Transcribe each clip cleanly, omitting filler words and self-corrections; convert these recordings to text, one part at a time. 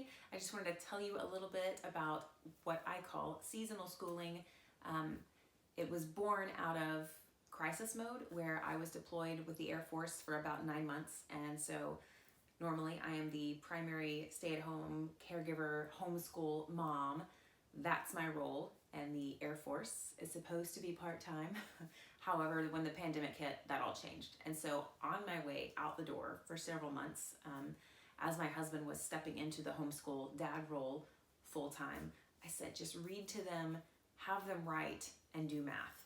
today. I just wanted to tell you a little bit about what I call seasonal schooling. It was born out of crisis mode where I was deployed with the Air Force for about 9 months, and so normally I am the primary stay-at-home caregiver homeschool mom. That's my role, and the Air Force is supposed to be part-time. However, when the pandemic hit, that all changed. And so on my way out the door for several months, as my husband was stepping into the homeschool dad role full-time, I said, just read to them, have them write, and do math.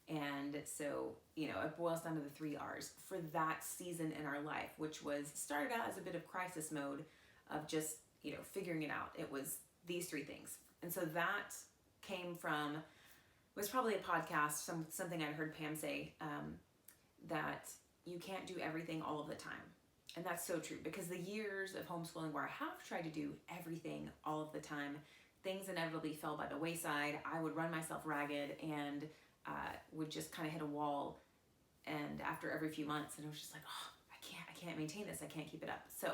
And so, it boils down to the 3 R's for that season in our life, which started out as a bit of crisis mode of just, figuring it out. It was these 3 things. And so that came from, was probably a podcast, something I'd heard Pam say, that you can't do everything all of the time. And that's so true, because the years of homeschooling where I have tried to do everything all of the time, things inevitably fell by the wayside. I would run myself ragged and would just kind of hit a wall, and after every few months, and I was just like, I can't maintain this, I can't keep it up. So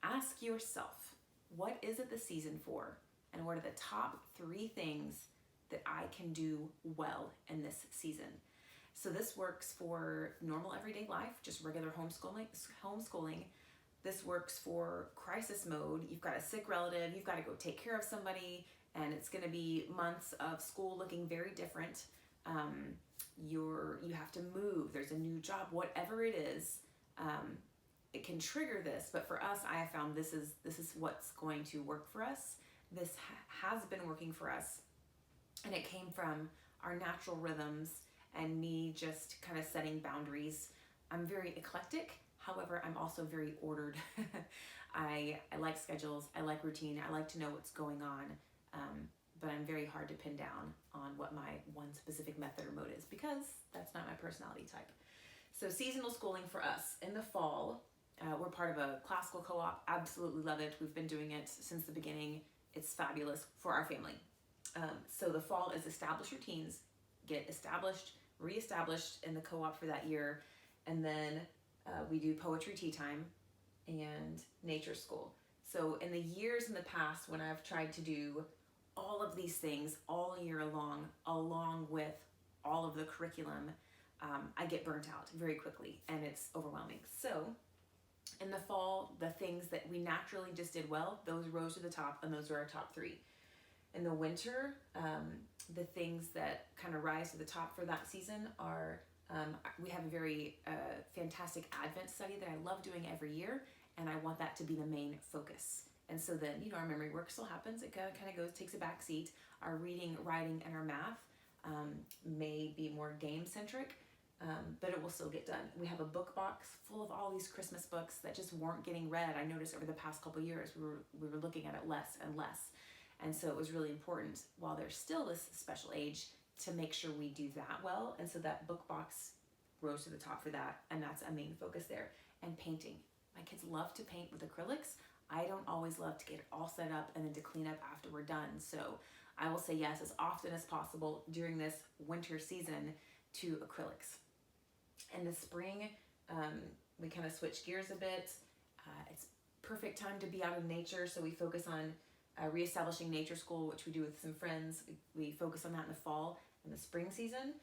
ask yourself, what is it the season for, and what are the top 3 things that I can do well in this season? So this works for normal everyday life, just regular homeschooling. This works for crisis mode. You've got a sick relative, you've got to go take care of somebody, and it's going to be months of school looking very different. You have to move, there's a new job, whatever it is, it can trigger this. But for us, I have found this is what's going to work for us. This has been working for us, and it came from our natural rhythms and me just kind of setting boundaries. I'm very eclectic, however, I'm also very ordered. I like schedules, I like routine, I like to know what's going on, but I'm very hard to pin down on what my one specific method or mode is, because that's not my personality type. So seasonal schooling for us in the fall, we're part of a classical co-op, absolutely love it. We've been doing it since the beginning. It's fabulous for our family. So the fall is establish routines, get established, reestablished in the co-op for that year, and then we do poetry tea time and nature school. So in the years in the past when I've tried to do all of these things all year long, along with all of the curriculum, I get burnt out very quickly, and it's overwhelming. So in the fall, the things that we naturally just did well, those rose to the top, and those are our top 3. In the winter, the things that kind of rise to the top for that season are, we have a very fantastic Advent study that I love doing every year, and I want that to be the main focus. And so then, our memory work still happens. It kind of takes a back seat. Our reading, writing, and our math may be more game-centric, but it will still get done. We have a book box full of all these Christmas books that just weren't getting read. I noticed over the past couple of years, we were looking at it less and less. And so it was really important, while there's still this special age, to make sure we do that well. And so that book box rose to the top for that, and that's a main focus there. And painting. My kids love to paint with acrylics. I don't always love to get it all set up and then to clean up after we're done. So I will say yes as often as possible during this winter season to acrylics. In the spring, we kind of switch gears a bit. It's perfect time to be out in nature, so we focus on reestablishing nature school, which we do with some friends. We focus on that in the fall and the spring season.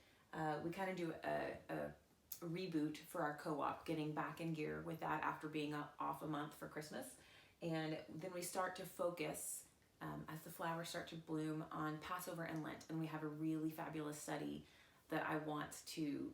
We kind of do a reboot for our co-op, getting back in gear with that after being off a month for Christmas. And then we start to focus, as the flowers start to bloom, on Passover and Lent. And we have a really fabulous study that I want to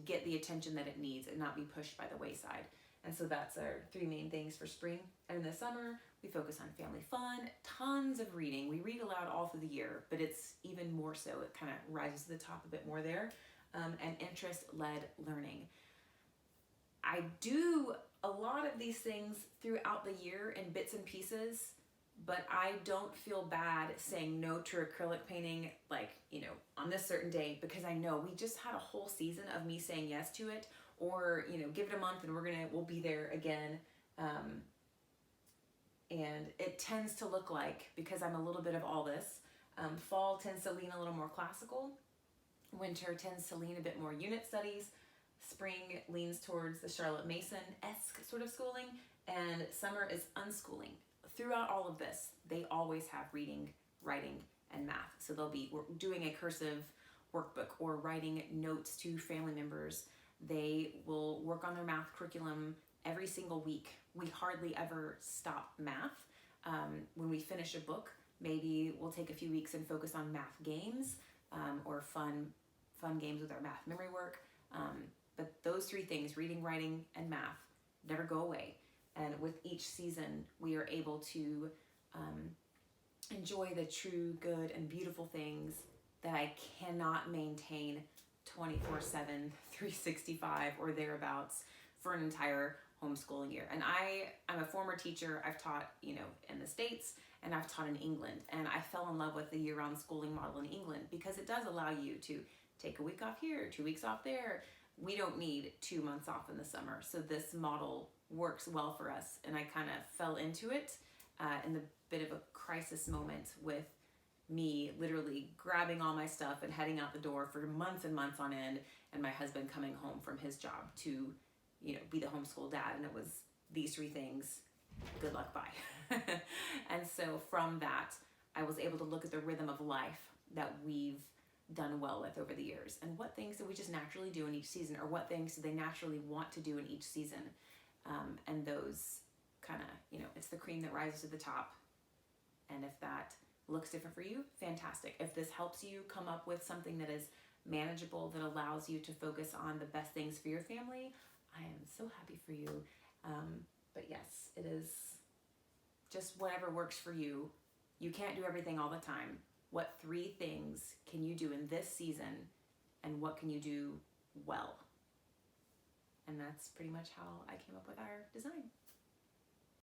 get the attention that it needs and not be pushed by the wayside. And so that's our 3 main things for spring. And in the summer, we focus on family fun, tons of reading. We read aloud all through the year, but it's even more so. It kind of rises to the top a bit more there. And interest-led learning. I do a lot of these things throughout the year in bits and pieces, but I don't feel bad saying no to acrylic painting, on this certain day, because I know we just had a whole season of me saying yes to it, or, give it a month and we'll be there again. And it tends to look like, because I'm a little bit of all this, fall tends to lean a little more classical, winter tends to lean a bit more unit studies, spring leans towards the Charlotte Mason-esque sort of schooling, and summer is unschooling. throughout all of this, they always have reading, writing, and math. So they'll be doing a cursive workbook or writing notes to family members. They will work on their math curriculum every single week. We hardly ever stop math. When we finish a book, maybe we'll take a few weeks and focus on math games or fun games with our math memory work. But those three things, reading, writing, and math, never go away. And with each season, we are able to enjoy the true, good, and beautiful things that I cannot maintain 24/7, 365, or thereabouts for an entire homeschooling year. And I'm a former teacher. I've taught, in the States, and I've taught in England. And I fell in love with the year-round schooling model in England because it does allow you to take a week off here, 2 weeks off there. We don't need 2 months off in the summer. So this model works well for us. And I kind of fell into it in the bit of a crisis moment with me literally grabbing all my stuff and heading out the door for months and months on end, and my husband coming home from his job to, be the homeschool dad. And it was these three things, good luck, bye. And so from that, I was able to look at the rhythm of life that we've done well with over the years, and what things do we just naturally do in each season, or what things do they naturally want to do in each season. And those kind of, it's the cream that rises to the top. And if that looks different for you, fantastic. If this helps you come up with something that is manageable, that allows you to focus on the best things for your family, I am so happy for you. But yes, it is just whatever works for you. You can't do everything all the time. What 3 things can you do in this season, and what can you do well? And that's pretty much how I came up with our design.